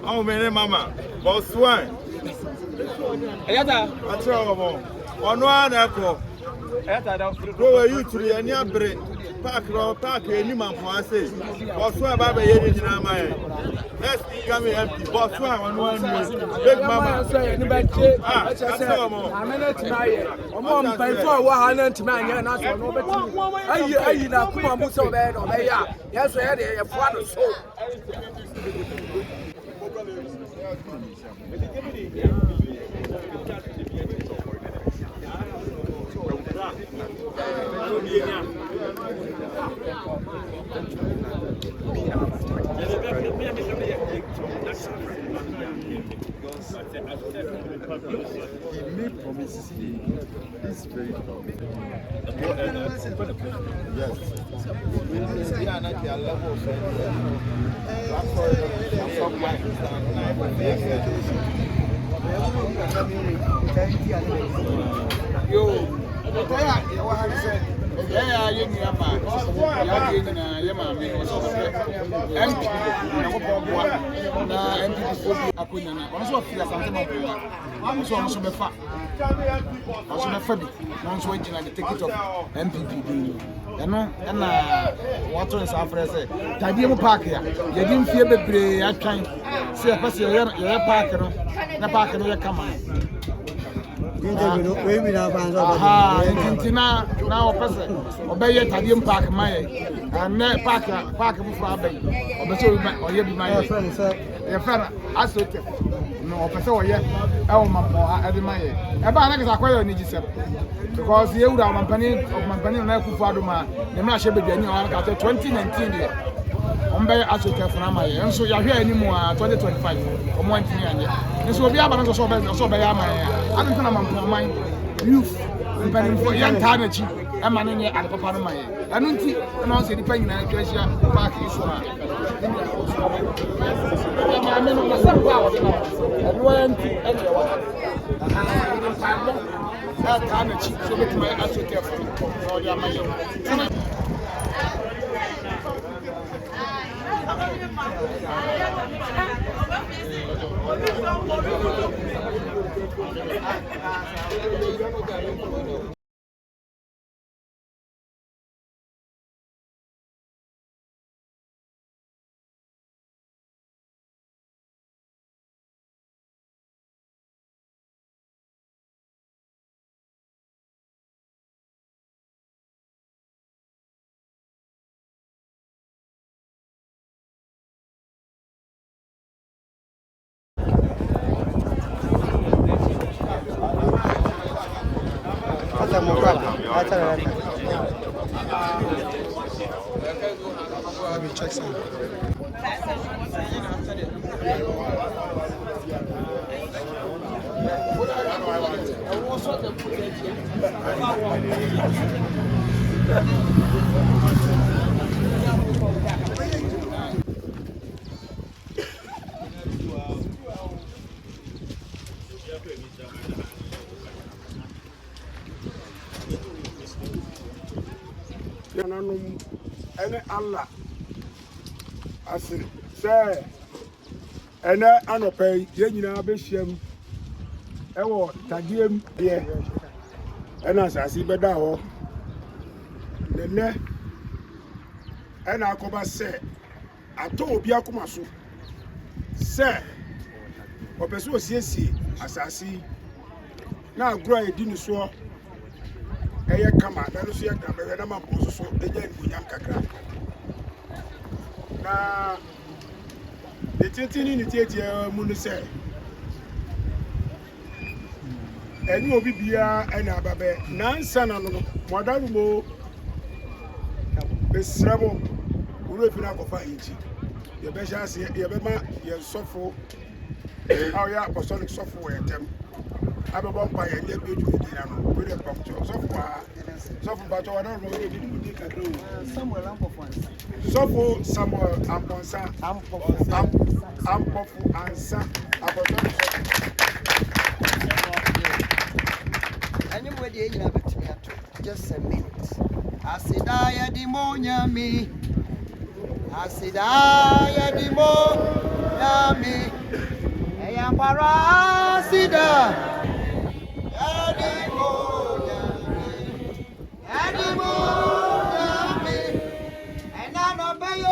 Oh, man, mama, boss swine. I tell you, on one echo. Go you to the Anya break. Park, any man for us. Boss swine, Baba, in my let's become empty. Boss swine on one big mama. I'm in it tonight. I'm on by 400 tonight, and I saw no better. I know, come on, so bad on there. Yes, I had a father so. He made promises. He's very promising. Yes. Yeah, you know, Tadiem Park here. You didn't fear the bray. I can't see a person, you're parking. The parking will come on. Now, person, obey your Tadiem Park, my and park before or you be my friend, sir. Your friend, Astro-tuff. No, person, yeah, oh, my, I admire. About I acquire need yourself because you are my penny of my penny and I could follow my name. Should be the new after 2019. Astro-tuff and so you're here anymore 2025 or 1 year. This will be about so bad, I don't know my youth, depending for young Tanachi, and Manning and Papa Maya. I don't think I'm say depending on Gracia Park is one. I'm in the same power and went Tanachi, so make my Astro-tuff for your money. Let me check some. And Allah, I said, sir, and I don't pay, you know, Bisham, Tadiem, yeah, and as I see better, the net, and I come say, I told Biakumasu, sir, or Pesu CC, as I see, now grow a dinner so. I come out, I don't see a number of so again with young Kakra. Now, the 13 in the theatre, Munise, and you will be here and Ababe, Nansan, Madame Mo, a Srabo, who live in Aquafa. your best as your bema, your software, how you apostolic software, them. I'm a vampire and you're beautiful, with a pump to software. Software, but I don't know what you can do. Samuel Ampofonsa. Software, Samuel Amponsa, Ampofu, answer, apostolic. Anyway, you have it just a minute. I said, I had demonia me. I said, I had demonia me. I am parasida. And I'm not by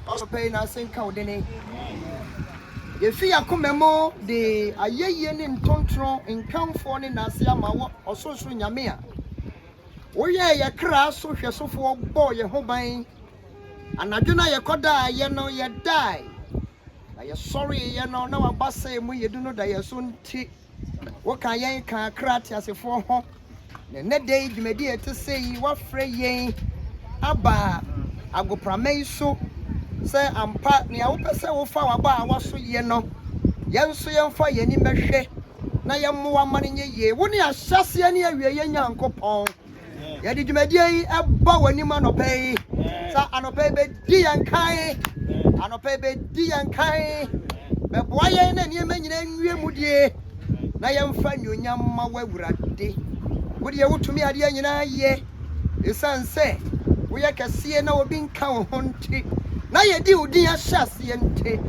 also paying us in Cowdene. If you are coming more, the Ayen in control in Camphor in Asiama or social Yamia. Oh, yeah, your crass, so you're so for boy, your hobby. And I do not your coda, you know, you die. I am sorry, you know, no, a bus say, you do not die soon. What can you can crat as a for home? The net day you may dear to say you are free, Abba, I go promise so. Say I'm partner, I hope say will follow about what so ye know. Young so young for ye in the na yam more money ye. Wouldn't you assassin any of your young coupon? Ya did you make a bow when you man obey? So I no pay be and kind, I no pay be and kind. But why and you men you would ye? Na yam find you yam way day. Would you to me at the end ye? The son say, we can see no being count hunting. Na ye di udi ya shasi ente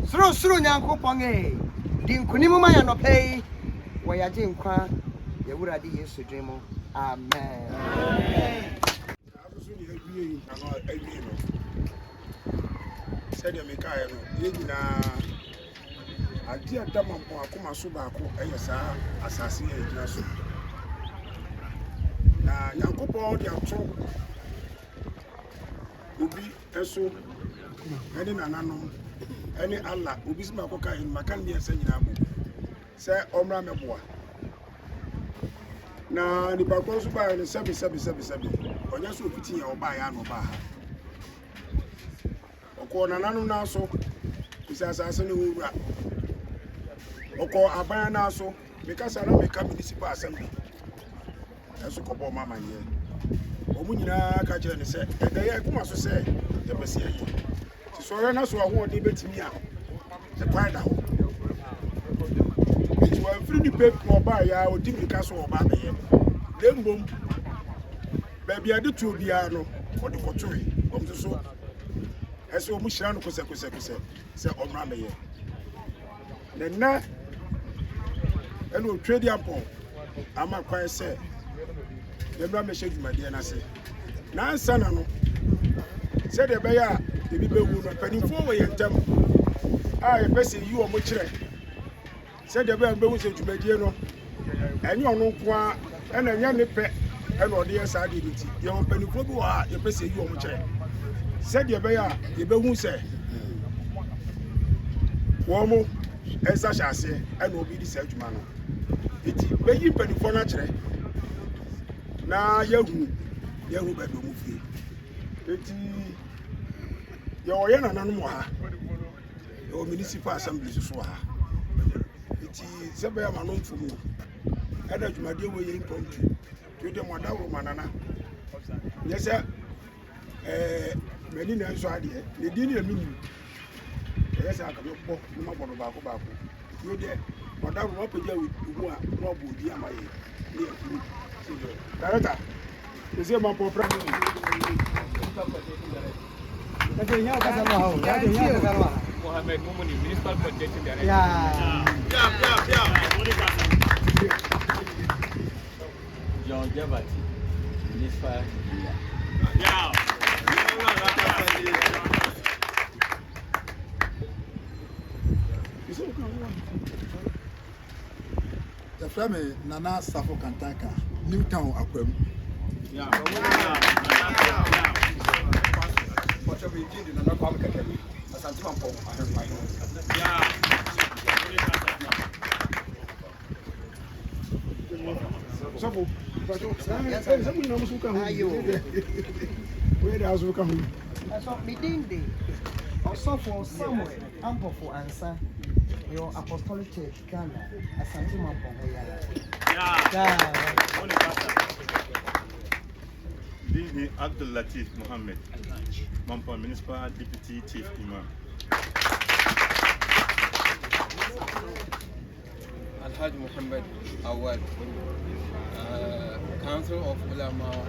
sro nyanko ponge din kunimu ma ya no pay wo ya je nkwa ye wurade Yesu dwemo amen Abusu ni ewie ano ewie no said me kai no ye nyina ade adamampon akoma so baako eye saa asase ye gyina so na Nyankopɔn de ato obi eso any nananom any Allah obi sima koka in makan bi ensa nyina bo se omra meboa na ni ba ko so ba ni sebi onya so ofiti ya oba ya no ba ha oko nananom na so bisa asase ne wura oko aban na so because na make municipal assembly eso ko bo mama ye omu nyina ka kire ne se edaya kuma so se ye bese ye so na so aho de betimi a se kwai da ho it was free the paper oba ya odi mi ka so oba be ye dembom baby ade tu obia no odi kotoe om so eso omu hira no kose se omra me ye na eno trade ampo ama kwai se Ebra me shege madie na se na ansa na no se de be ya ebi be wu no panimfo wo ye ntam a ye pese yi o mo kire se de be wu se djumadie no enye ono nko a na nya ne pe na ode ye sa de biti ye o panimfo bi wo a ye pese yi o mo kire se de be ya ye be hu se wo mo esa hyase na obi di sa djuma no iti be yi panimfo na kire na yahu be do mu fi eti ye o ye nananom wa ha o municipal assembly so ha eti se be ya manom fumu ada dwumade wo ye impromptu to de moda wo manana ye se meni na so ade ne di ni emi ye se aka bo no ma bono ba ko yo de moda wo peja wu a no bo di amaye ne afuru Director, you see my proper. Mohammed Mumuni, Municipal Protection Director. yeah John Jabati, Municipal. Yeah. The family Nana Safo Kantaka, Newtown Aquam. what we did in another Asante Mampong ahemman. Sabo, but someone knows who can where the house will come. So within the also for Samuel ample for answer your apostolic church Ghana Asante Mampong. DD Abdul Latif Mohammed, Mampong Municipal Deputy Chief Imam. Alhaji Muhammad Awad, Council of Ulama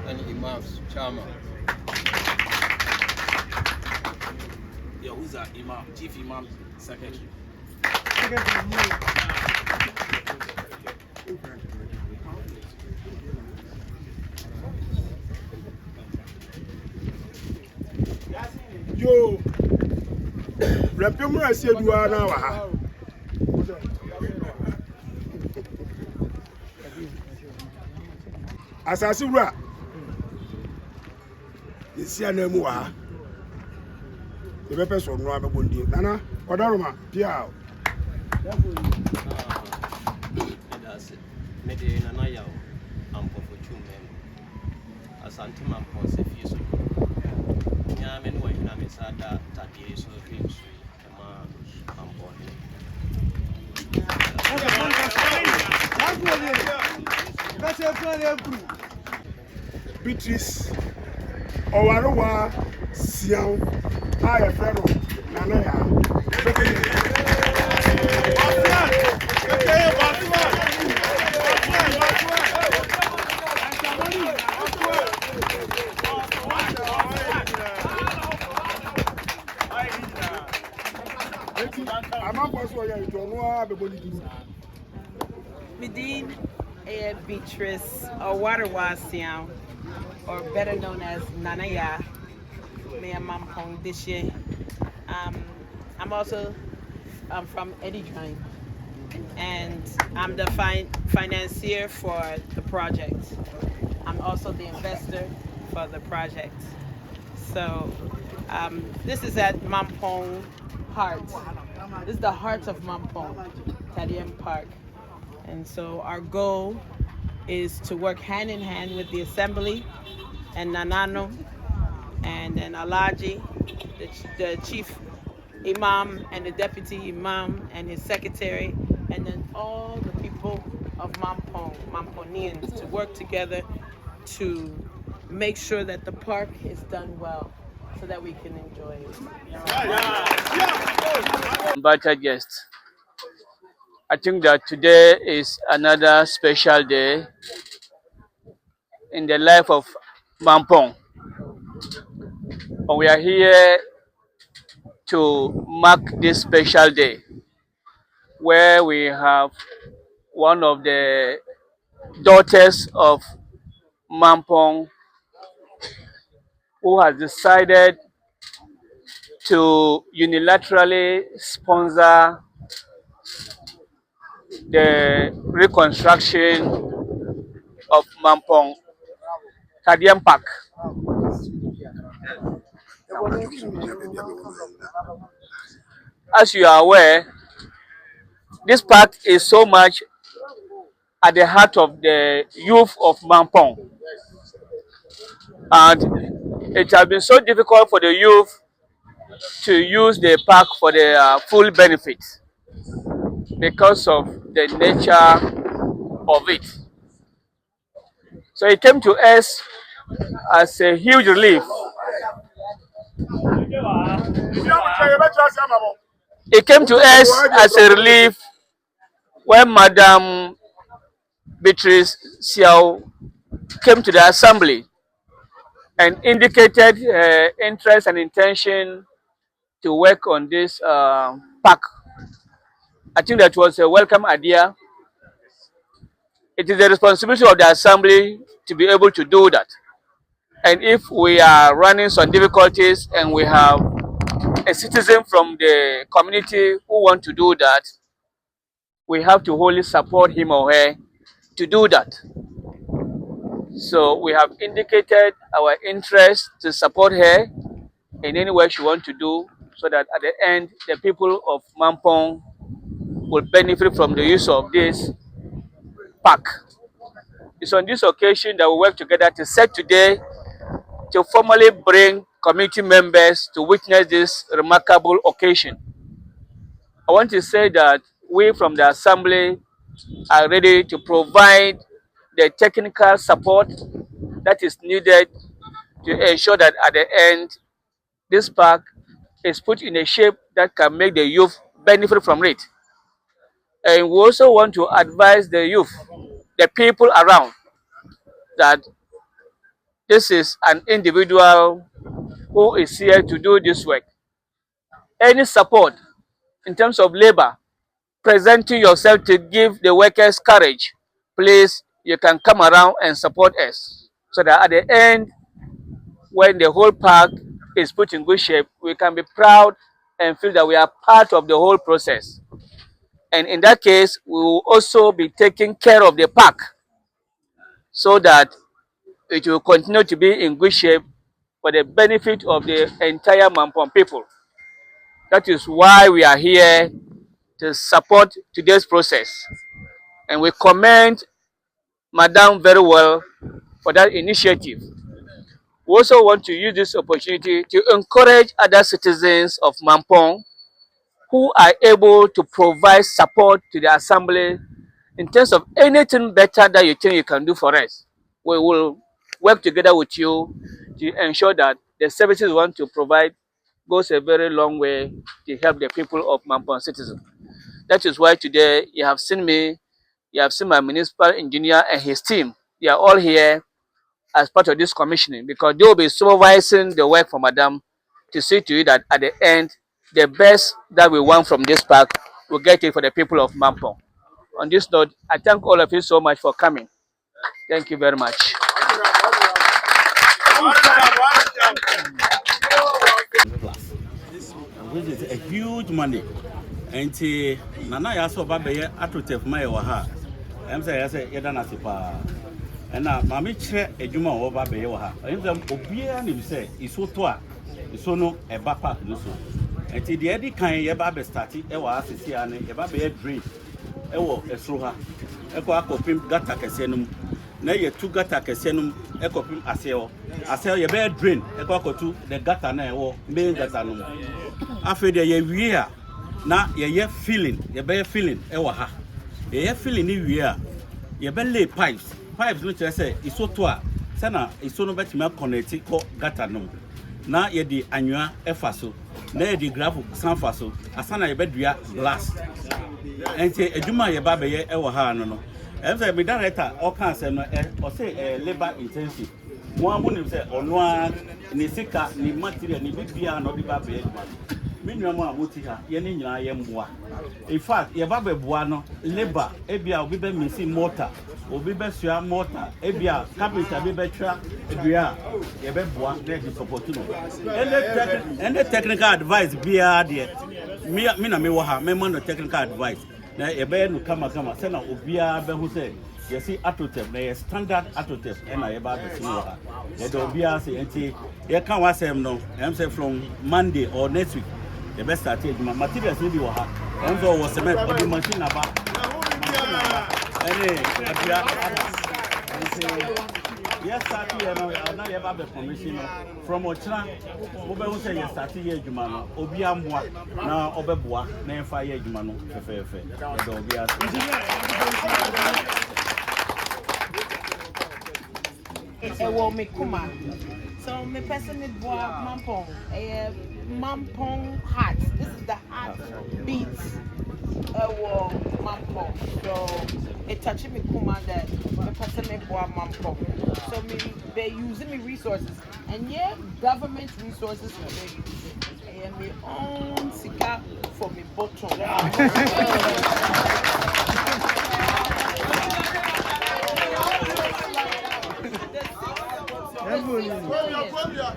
and Imams, Chairman. Yahuza Imam, Chief Imam, Secretary. Yo, Rapimura said you are now. Asasi wura yesi anamu wa ye bepe so no abegondi nana odaroma pia That's it. Mede nana yawo ampo for chumem. Asante Mampong se fieso. Nya me no hina me sada tadie so dreams ma Mampong. Beatrice Owarowa Siao I friend nana ya Medine Beatrice Owarawasian, or better known as Nanaya Mea Mampong this year. I'm also from Eddie and I'm the financier for the project. I'm also the investor for the project. So this is at Mampong Heart. This is the heart of Mampong, Tadiem Park. And so our goal is to work hand in hand with the assembly and Nanano and then Alaji, the chief imam and the deputy imam and his secretary, and then all the people of Mamponians to work together to make sure that the park is done well so that we can enjoy it. Invited guests. I think that today is another special day in the life of Mampong. And we are here to mark this special day where we have one of the daughters of Mampong who has decided to unilaterally sponsor the reconstruction of Mampong Tadiem Park. As you are aware, this park is so much at the heart of the youth of Mampong. And it has been so difficult for the youth to use the park for the full benefit because of the nature of it. So it came to us as a huge relief. It came to us as a relief when Madam Beatrice Xiao came to the assembly and indicated her interest and intention to work on this park. I think that was a welcome idea. It is the responsibility of the assembly to be able to do that. And if we are running some difficulties and we have a citizen from the community who want to do that, we have to wholly support him or her to do that. So we have indicated our interest to support her in any way she wants to do, so that at the end, the people of Mampong will benefit from the use of this park. It's on this occasion that we work together to set today to formally bring community members to witness this remarkable occasion. I want to say that we from the Assembly are ready to provide the technical support that is needed to ensure that at the end, this park is put in a shape that can make the youth benefit from it. And we also want to advise the youth, the people around, that this is an individual who is here to do this work. Any support in terms of labor, presenting yourself to give the workers courage, please, you can come around and support us. So that at the end, when the whole park is put in good shape, we can be proud and feel that we are part of the whole process. And in that case, we will also be taking care of the park so that it will continue to be in good shape for the benefit of the entire Mampong people. That is why we are here to support today's process. And we commend Madam very well for that initiative. We also want to use this opportunity to encourage other citizens of Mampong who are able to provide support to the Assembly in terms of anything better that you think you can do for us. We will work together with you to ensure that the services we want to provide goes a very long way to help the people of Mampong citizens. That is why today you have seen me, you have seen my municipal engineer and his team. They are all here as part of this commissioning because they will be supervising the work for Madam to see to it that at the end, the best that we want from this park, we'll get it for the people of Mampong. On this note, I thank all of you so much for coming. Thank you very much. Which is a huge money. And Nana Yaso Babe Astro-tuff my waha. I'm saying, Yadanasipa. And now, Mammy Che, a Juma over Babewa. And them Obia and say, is so toa, is so no a bapak no so. And the Eddie kind Yababe started, Ewa Sician, Yababe dream. Ewo, a Sruha, Equa Copim Gata Casenum. Nay, 2 Gata Casenum, Ecopim Aseo. Aseo, your bed drain, Equa to the Gata Nao, main Gatanum. After the year, now your feeling, your bare feeling, Ewaha. Your feeling new year, your belly pipes, which I say is so toa. Sana is so no better milk connected called Gatanum. Now ye the annual Efaso, nay the gravel Sanfaso, Asana your bedria blast. And say a Juma your baby Ewaha no. As I be director, all cancer or say labor intensive. One woman say, or no, ni sika, ni material, ni bibia, no baby. Minimum Mutiha, Yenina Yemwa. In fact, your baby buano, labor, Ebia, Bibe missing mortar, or Bibe Sua mortar, Ebia, carpenter, Bibe track, Ebia, Ebebua, that is opportunity. And the technical advice, Bia, dear. Mina Miwaha, Memon, technical advice. Now, a bear will come, send out Obia, who said, you see, Astro-tuff, they are standard Astro-tuff, and I about the Sinoha. They don't be as a you can't watch them no, I'm saying from Monday or next week. The best started my materials will be what and so was a machine about yes, Tadiem, now you have the permission from Ochina. Obe say yes, Tadiem, Jumano, Obiamwa, now Obebua, name fire Jumano, Fefe, So, my person is Mampong, a Mampong hat. This is the hat beats Mampong. So, it touches me kuma that my person is Mampong. So, they're using me resources, and yeah, government resources for me. I am my own sika for me bottom.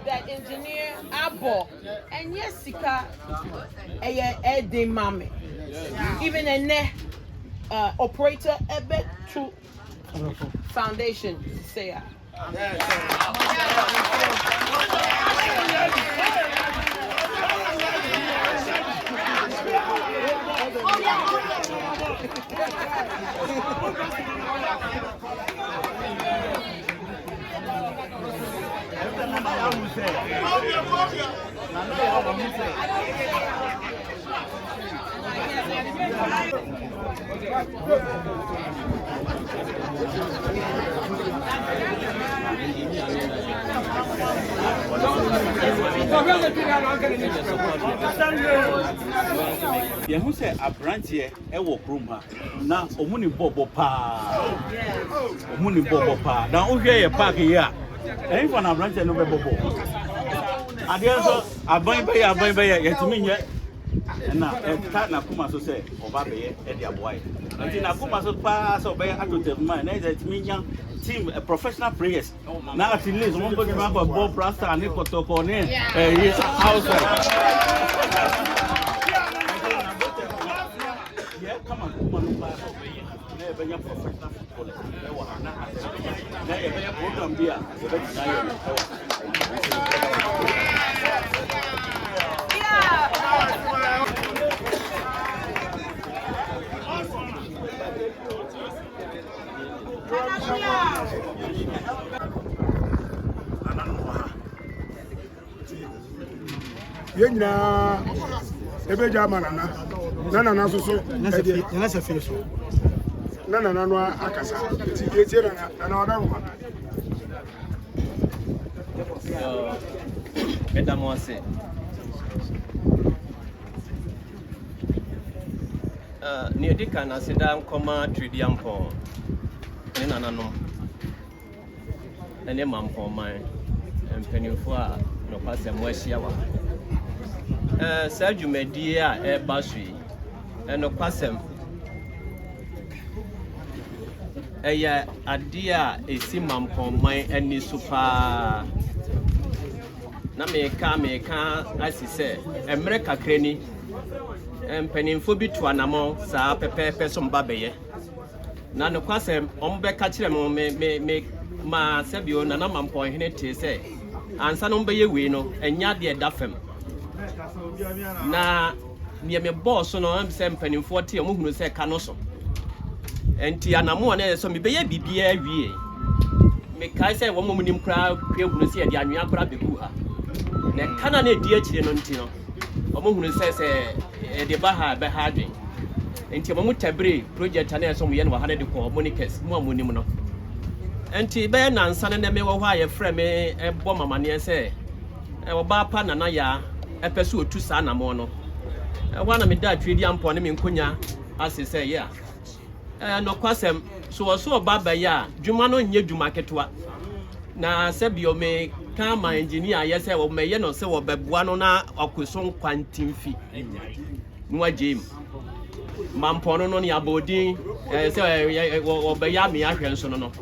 That engineer Abo and yes sika de mame even a operator ebe to foundation say Yeah, who said a branch here? I walk room. Now, Omuni Bobo Pa. Omuni Bobo Pa. Now, okay, a park here. Ain't for a branch and no Bobo. I guess I buy by yet to me yet. And now, a Kuma so say, or Baby, and your boy. And in a Kuma so pass or by a to my name, that me young team, a professional players. Now, at least one good member of Bob Rasta and Nico Tokone, his house. Come on, never young professional footballer. Never program beer. Yenya ebe jama nana so Nana se fie so. Nana no akasa ti etie nana oda ho. Mesdames, c'est near the can I sit down, Tadiem for in an unknown. And a mum for mine and penny for no pass and West Yawa. Sergio Media, a bashy and no pass him. A idea is Simon for my any super. Na me ka as he say America kreni empanimfo bi to anamo saa pepepe so mbabeye na no kwasem ombeka kire me ma sebio na Mampong hene te say ansa no mbeye we no enya de dafem na me boss no am say empanimfo te mo hunu say ka no so enti anamo na so me beye bibia wie me kai say wo mo nim kra hunu say de anwea kra begu ha na kana na di akire no ntino omo hunu se de baha be hadwen enti omo tabre project na so mo ye no ha na de ko monikers mo amonim no enti be na nsa na me wo hwa ye frɛ me ebo mamane se wo ba pa na ya epese otu sa na mo no wa na me da Tadiem ne me nkonya ase se ye no kwasem so ba ba ya dwuma no nye dwuma ketwa na se bio me kama engineer yes we me ye no se wo bebua no na akoso kwantimfi nwa jim Mampong no ne abodin se wo be ya me ahwe nso no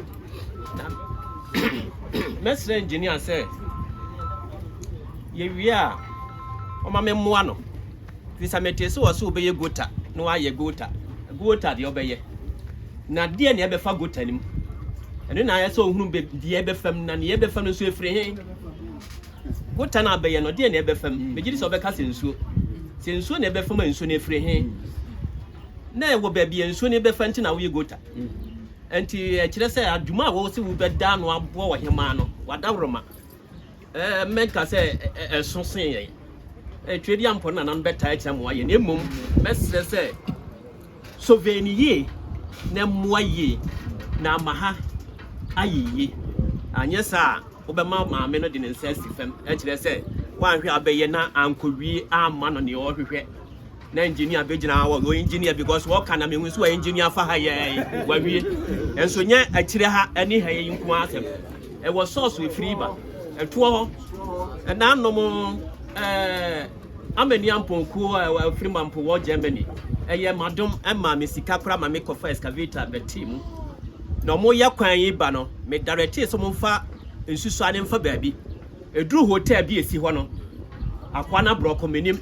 mestre engineer say ye wi a o ma me moa no visa metese wo so be ye gota no wa ye gota de obeye na de ne be fa gota nim eno na ya so ohunu be de be fam na ne be fam no so efre he gota na be ye no de ne be fam me gidi so be ka sensuo ne be fam ensuo ne efre he na e wo be bia ensuo ne be fa nti na wo ye gota enti e kire se adwuma wo se wo be da no abo wo hema no wadawroma menka se so sen ye Tadiem na nan beta e chamo ye ne mum mesre se sovenie na moye na maha ayiye anye sa obema maame no de ne nsa sifam e kire se wanhwe abeye na ankowie amma no ne ohwehwe na engineer begina wo engineer because wo kana me nso engineer fa ha ye wawie enso nya akire ha ani ha ye nko asem e wo source we free ba eto ho na anom amani amponku free Mampong wo Germany eye madom ema me sika kra ma me kofa excavator be team no mo ya kwan yi ba no me direct so mo mfa nsusu ane mfa baabi eduru hotel bi esi ho no akwana broko menim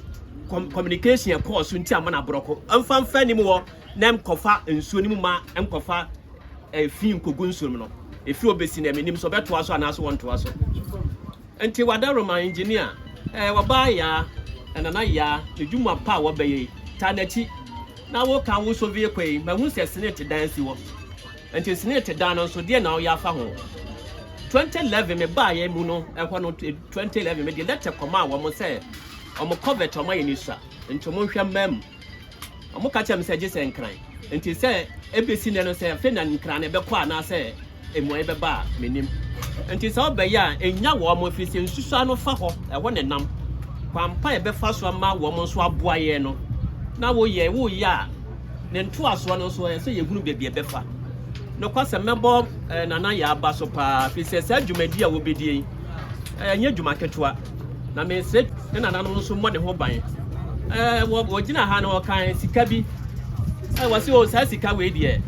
communication course nti amana broko mfa nim wo na mkofa nsuo nim ma mkofa fi nkogu nsuo no efi obesi na menim so beto aso anaso wonto aso enti wadaroma engineer waba ya na ya edwuma pa wo beye Tanachi. Now what can we so be a quay? My who says Senate dance you. Until Senate down so dear now ya faho. 2011 me buy a muno and 2011 me the letter command one more say. I'm a cover to my initial into Montreal mem. I'm a catch him say just and crying. Until say ABC no say a fin and cran a bequa na say a moeba bar minim. Until so by ya a young woman fishing Susano Faho, a one and num. Pampa be fast one ma woman swap boyeno. Now we ye woo ya. Then 2 as one also say you would be a befa. No cause a member Nanaya Basopa, if he says Jumedia will be the near Jumaketua. Na me said, and another so money who buy. What dinner had all kinds of cabby. I was your Sassika way, dear.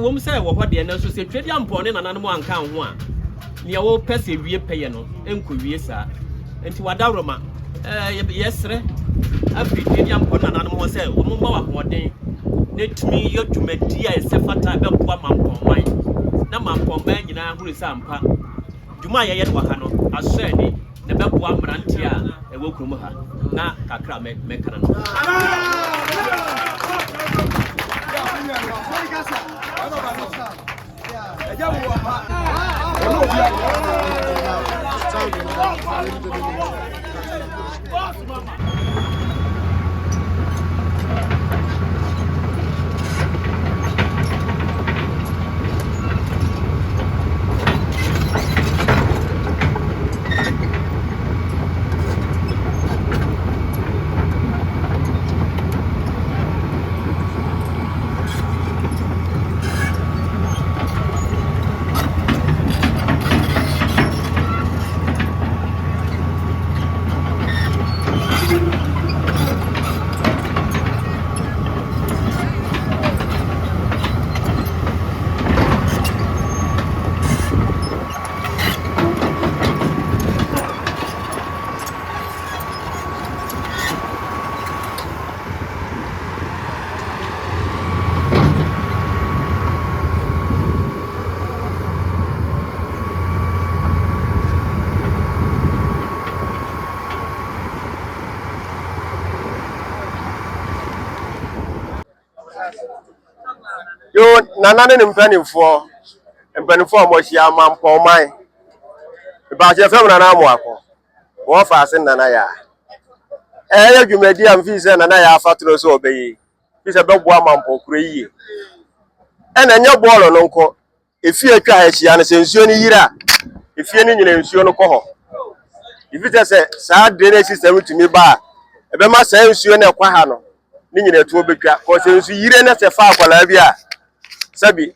Woman say what the nurse say, Tadiem pony and another one count one. Near old Pessy, we pay no, and could be sir. And to Adaroma, yes, sir. After Tadiem pony and animal say, woman, what day. Let me your to make dear and sefa type of poor Mampong mine. Na Mampong man, you know, who is Sampa. Jumaya yet Wahano, I say. The Bapua Marantia, a Wokumuha, na Kakra Mekaran. Yo, Nana and penny for Moshia Mampong mine. About your family and Amwako. What fast in Nanaya. You may dear Visa and I fatros obey. It's a dog Mampong cree. And then your ball on uncle. If you try, she understands you any year. If you need you no coho. If it is a sad drainage system to me bar, a bema says you and a quahano. Nina to be because you didn't have a far for Labia. Sabi,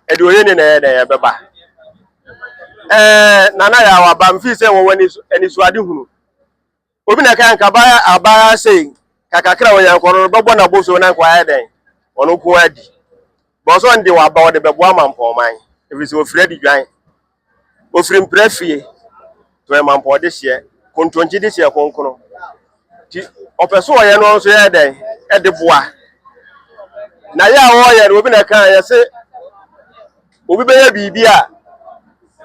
Edwin in a baba. Nanaya, our Bamfisa when it's Wadihu. Open a can Kabaya Abaya saying, Kakakra, Babana Boso and Quaden, or no Quadi. Boson de about the Babuaman for mine, if it's so Freddy Giant. Offering prefie to a man for this year, con 20 this year, Concono. Opeso, I know, so at the bois. Naya, open a can, I say. Obi be bia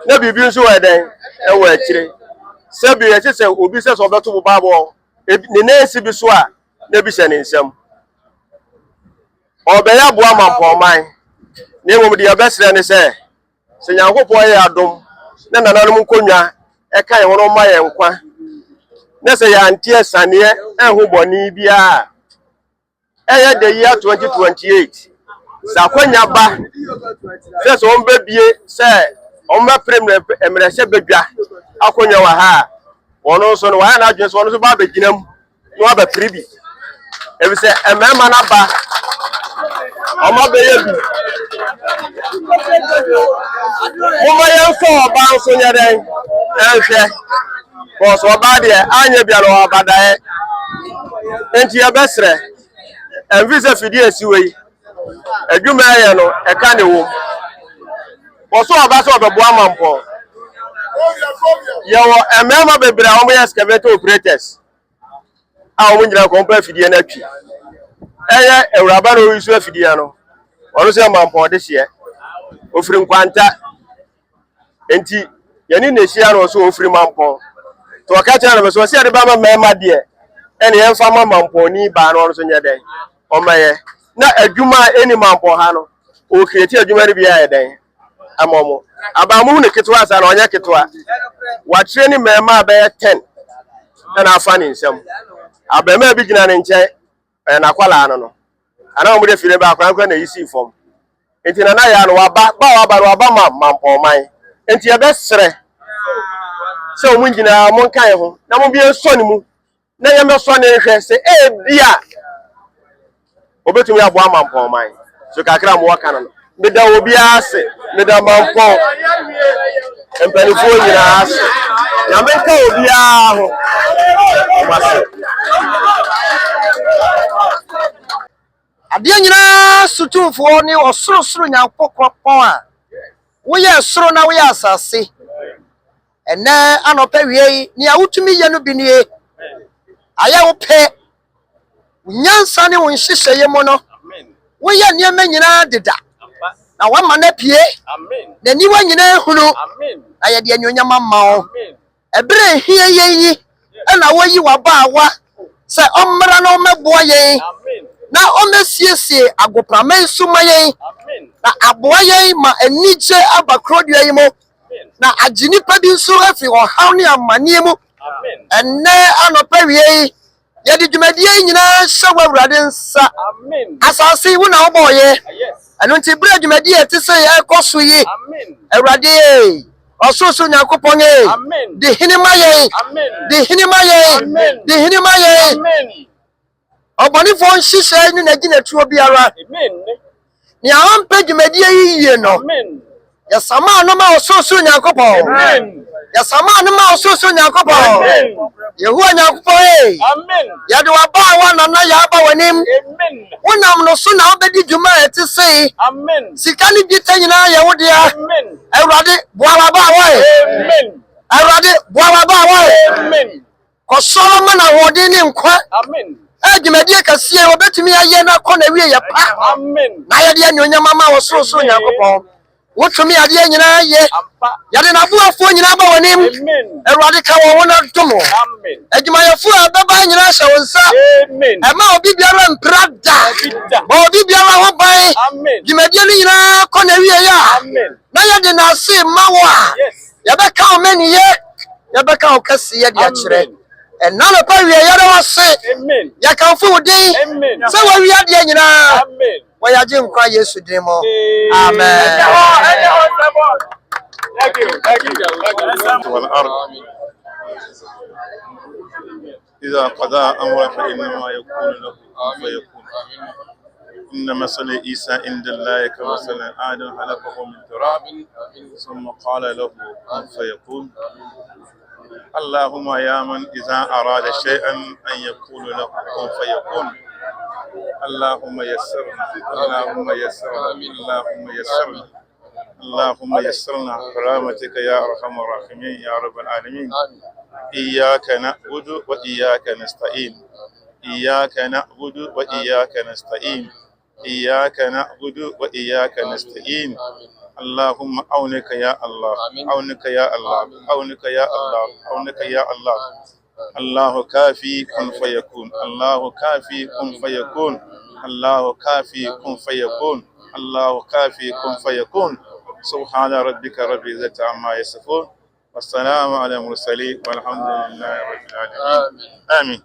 na bibi so eden e wa akire sabi e se obi se so beto babo ne na esi bi so a na bi hye ne nsam obeya boa Mampong ne mom de obesre ne se nyankopon ye adom na nananom konwa e kan wono ma ye nkwa na se ya antie sane e ho boni bia e ye the year 2028 Sakwanya ba se on bebie se on ma prem emrese bedwa akonya wa ha wono so no wa na adwen so wono so ba beginam no ba pribi e bi se emema na ba o ma be yebi mo ma yan so ba so nya den ehwe ko so ba de anya bia no ba dae enti ya besre envise fidie esiwe Edwuma ya no e ka ne wo. Boso aba so obeboa Mampong. Yawo emema bebra omo ya excavator operators. A omo nyina kompa fidie na twi. Eye ewraba no wisu afidie no. Ono se Mampong de hye. Ofiri nkwanta. Enti yani na hye no so ofiri Mampong. To ka cha na so se de ba ma mema de. ɛne yɛmfa ma mampɔni baa no nso nyɛ dɛn ɔmɛyɛ na adwuma ɛni mampɔ ha no ɔkreti adwuma no bi ayɛ dɛn ama mo aba mo hu ne ketewa sa na ɔnyɛ ketewa wakyerɛ ne mmarima bɛyɛ 10 ɛna afa ne nsɛm abɛma bi gyina ne nkyɛn nakwala no ana mo de fire ba akwankwa na yisi fom enti na ya no waba ma mampɔman enti yɛbɛsrɛ sɛ ɔmo nyinaa mo nkan ho na mo bi nsɔ ne mu na yɛmɛsɔ ne hwɛ sɛ bia obetumi aboa mampɔman so kakra mo waka no meda obi ase meda mampɔn mpanimfoɔ nyinaa ase na menka obi ho adeɛ nyinaa sutumfoɔ ne ɔsorosoro nyankopɔn a woyɛ soro na woyɛ asase ɛnɛ anɔpɛ wie ne awutumi yɛ no bi nie ayɛ wo pɛ nyansa ne wo nhyehyɛeɛ mu no woyɛ nneɛma nyinaa deda na wama na pie na niwa nyinaa hunu na yɛde anuonyam ama wo ɛberɛ ehia yɛn yi ɛna woyi wabaawa sɛ ɔmmra na ɔmmɛboa yɛn na ɔmmɛsiesie agoprama nso ma yɛn na aboa yɛn ma anigye aba kurodua yi mu na agye nipa bi nso afi ɔhaw ne amanneɛ mu ɛnnɛ anɔpɛ wie yi yɛde dwumadie nyinaa hyɛ wɔ Awurade nsa asase wo na wobɔɔyɛ ɛno nti berɛ dwumadie ɛte sɛ yɛrekɔ so yi Awurade ɔsorosoro nyankopɔn de hene ma yɛn de hene ma yɛn de hene ma yɛn ɔbɔnefoɔ nhyehyɛ ne n'agyinatuo biara nea ɔmpɛ dwumadie yi yie no yɛsama no ma ɔsorosoro nyankopɔn yɛsama no ma ɔsorosoro nyankopɔn yehowa nyankopɔn yɛde wabaawa nana yɛaba w'anim wonam no so na wobɛdi dwuma a ɛte sei sika ne dwetɛ nyinaa yɛ wo dea Awurade boa wabaawa Awurade boa wabaawa kɔsɔrɔ ma na ahoɔden ne nkwa dwumadie kɛseɛ wɔbɛtumi ayɛ no akɔ na wie yɛ pa na yɛde anuonyam ama ɔsorosoro nyankopɔn wotumi adeɛ nyinaa yɛ yɛde n'aboafoɔ nyinaa ba w'anim Awurade ka wɔn ho na dom adwumayɛfoɔ a ɛbɛba nyinaa hyɛ wo nsa ɛma obi biara mpira da ma obi biara ho ban dwumadie no nyinaa kɔ na wie yɛ a na yɛde n'ase ma wo a yɛbɛka wo maniyɛ yɛbɛka wo kɛseyɛ de akyerɛ ɛna nɔpa wie yɛde wase yɛkamfo wo din sɛ wɔawie adeɛ nyinaa wɔyɛagye nkwa Yesu din mu amen إذا قضى أمرا فإنما يقول له كن فيكون إن مثل عيسى عند الله كمثل آدم خلقه من تراب ثم قال له كن فيكون اللهم يا من إذا أراد شيئا أن يقول له كن فيكون اللهم يسرنا اللهم يسرنا اللهم يسرنا اللهم يسرنا برحمتك يا أرحم الراحمين يا رب العالمين إياك نعبد وإياك نستعين إياك نعبد وإياك نستعين إياك نعبد وإياك نستعين اللهم أونك يا الله أونك يا الله أونك يا الله أونك يا الله الله كافي كن فيكون الله كافي كن فيكون الله كافي كن فيكون الله كافي كن فيكون سبحان ربك رب العزة عما يصفون والسلام على المرسلين والحمد لله رب العالمين آمين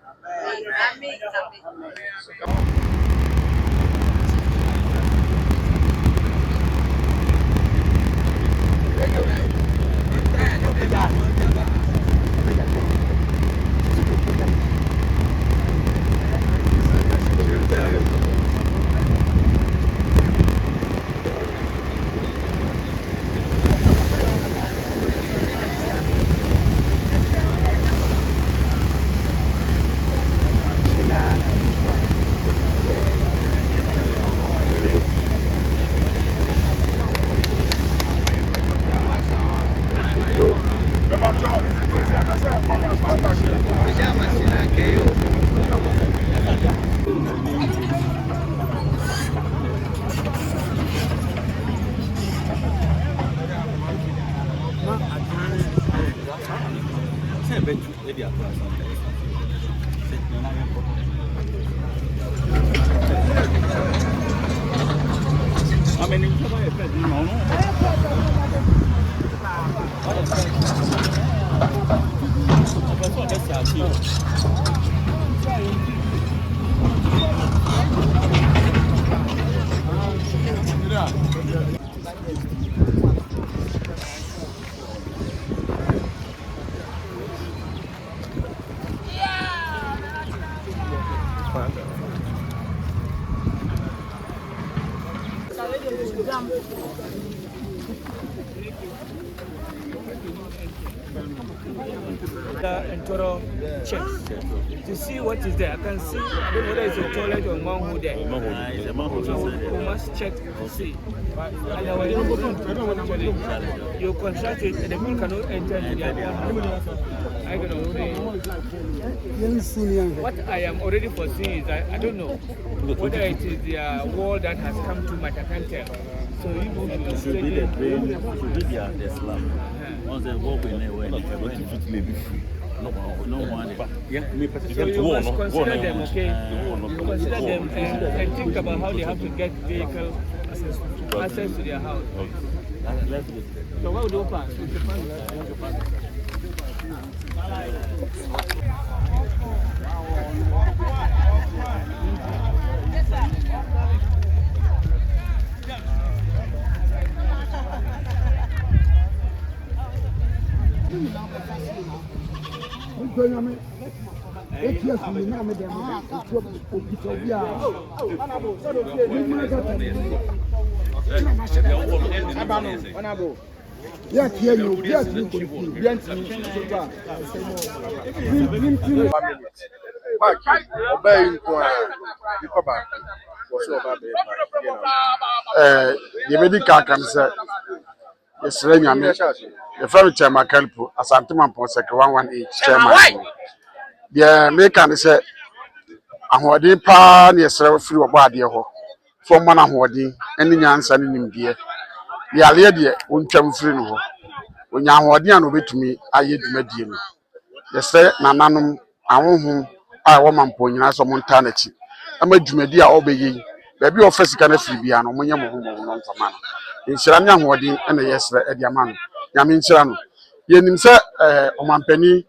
And thorough checks to see what is there. I can see, I don't know whether it's a toilet or manhole there. So we must check to see. Otherwise, you construct it and the people cannot enter into their I don't know. What I am already foreseeing is I don't know whether it is their wall that has come too much. I can't tell. So you should be the drain, should be the slab. Once they walk in there, when it may be free. No one. So you must consider them, okay? Consider them and think about how they have to get vehicle access to their house. So what would you pass? The family chairman Kelpo, Asante Mampong, second 118 chairman. The American said, "I want the pan, yes, free of body from one hoarding, any answer in India. The Alia won't come free no. When you are hoarding over to me, I eat medium. The say, Nananum, I won't I woman point as a Montanachi. I made Jumedia obeying. Baby of physical free piano, when you're home for man. In Sirania hoarding and a yes, at your man. Yamin Sirano. Yenim say, Omampeni,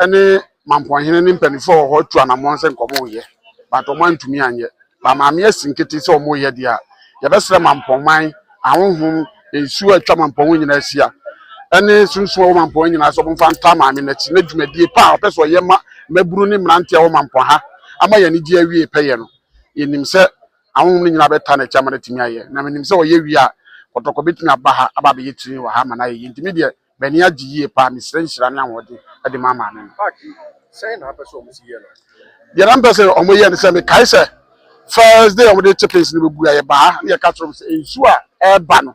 any Mampong in penny for what to an amount and come here. But Oman to me and yet. But my yes in Kitty so more yet, dear. The best Mampong mine, I won't home in Sua Chamampong in Asia. Any soon so Mampong in a some phantom, I mean, it's not me dear power, person or Yema, Mebruni Mantia Mampoha. Am I any dear we payano? In himself, I only have a ton of chairman to me. Namin himself, we are. Kotokobitina baha ababe yitri wa hama na intermediate beni agiye pa misrenchi na nwode ade mama ne say na person omo siye no ya na person omo ye ne say me kai say first day omo de chipins ne bebu aye ba ye ka tro say ensu a e ba no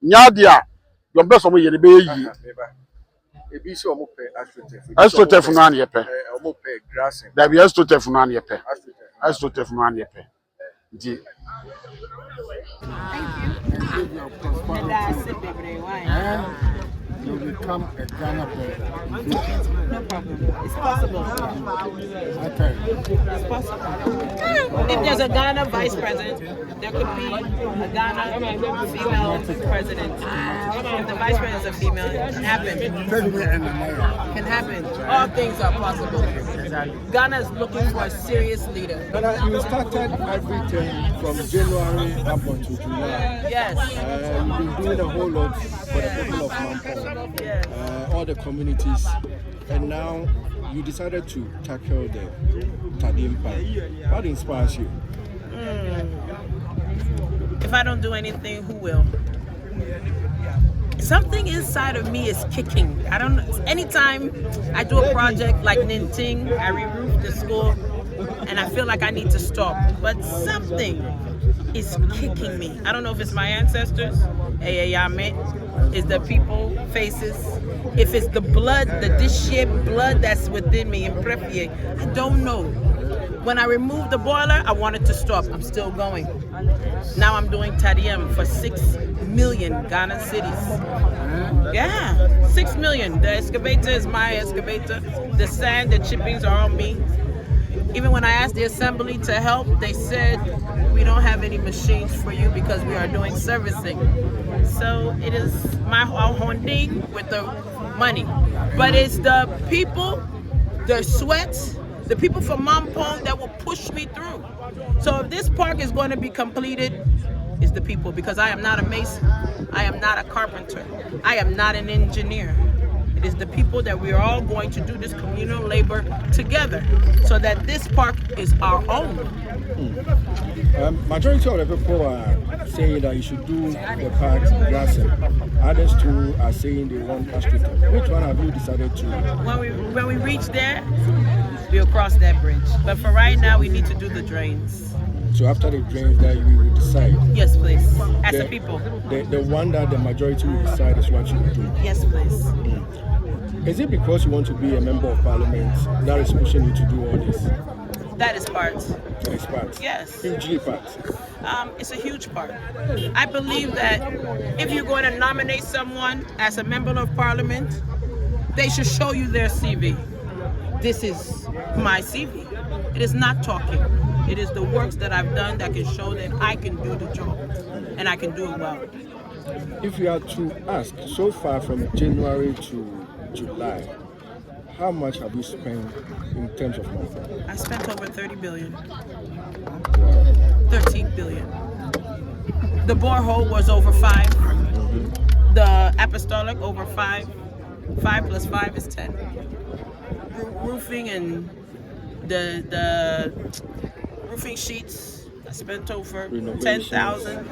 nya de a yo person omo ye ne be yi ebi se omo pe Astro-tuff no an ye pe omo pe grassing da bi Astro-tuff no an ye pe Astro-tuff no an ye pe di You become a Ghana player. No problem. It's possible. Okay. It's possible. If there's a Ghana vice president, there could be a Ghana female president. If the vice president is a female, it can happen. Can happen. All things are possible. Ghana is looking for a serious leader. But you started everything from January up until July. Yes. You've been doing a whole lot for the people of Mampong. Yes. All the communities, and now you decided to tackle the Tadiem Park. What inspires you? If I don't do anything, who will? Something inside of me is kicking. I don't know. Anytime I do a project like Ninting, I re-roof the school, and I feel like I need to stop. But something is kicking me. I don't know if it's my ancestors, it's the people, faces, if it's the blood, the dish-shaped blood that's within me, I don't know. When I removed the boiler, I wanted to stop. I'm still going. Now I'm doing Tadiem for 6 million Ghana cities. Yeah, 6 million. The excavator is my excavator. The sand, the chippings are on me. Even when I asked the assembly to help, they said, we don't have any machines for you because we are doing servicing. So it is my holding with the money. But it's the people, their sweat, the people from Mampong that will push me through. So if this park is going to be completed, it's the people, because I am not a mason. I am not a carpenter. I am not an engineer. It is the people that we are all going to do this communal labor together so that this park is our own. Majority of the people are saying that you should do the park grassing. Others too are saying they want Astro-tuff. Which one have you decided to? When we reach there, we'll cross that bridge. But for right now, we need to do the drains. So after the drains, that we will decide. Yes, please. As a people. The one that the majority will decide is what you will do. Yes, please. Is it because you want to be a member of parliament that is pushing you to do all this? That is part. That is part. Yes. Hugely part. It's a huge part. I believe that if you're going to nominate someone as a member of parliament, they should show you their CV. This is my CV. It is not talking. It is the works that I've done that can show that I can do the job and I can do it well. If you are to ask, so far from January to July, how much have you spent in terms of money? I spent over 30 billion. 13 billion. The borehole was over 5. The apostolic over 5. 5 plus 5 is 10. Roofing and the roofing sheets, I spent over 10,000.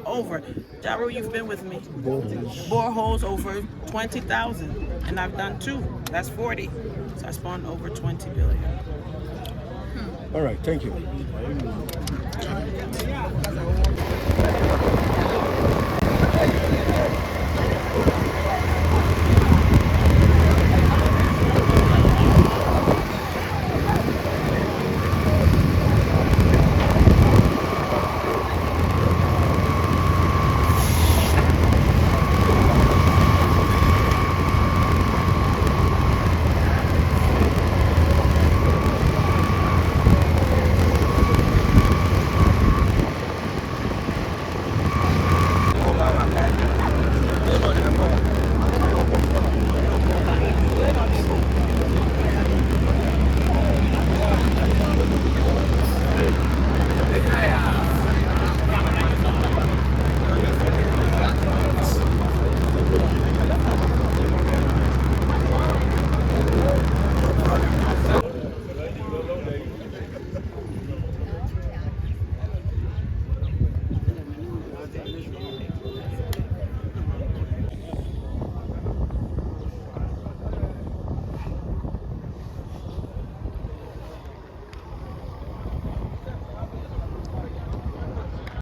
Over. Jaro, you've been with me. Boreholes over 20,000, and I've done 2. That's 40. So I spent over 20 billion. All right, thank you.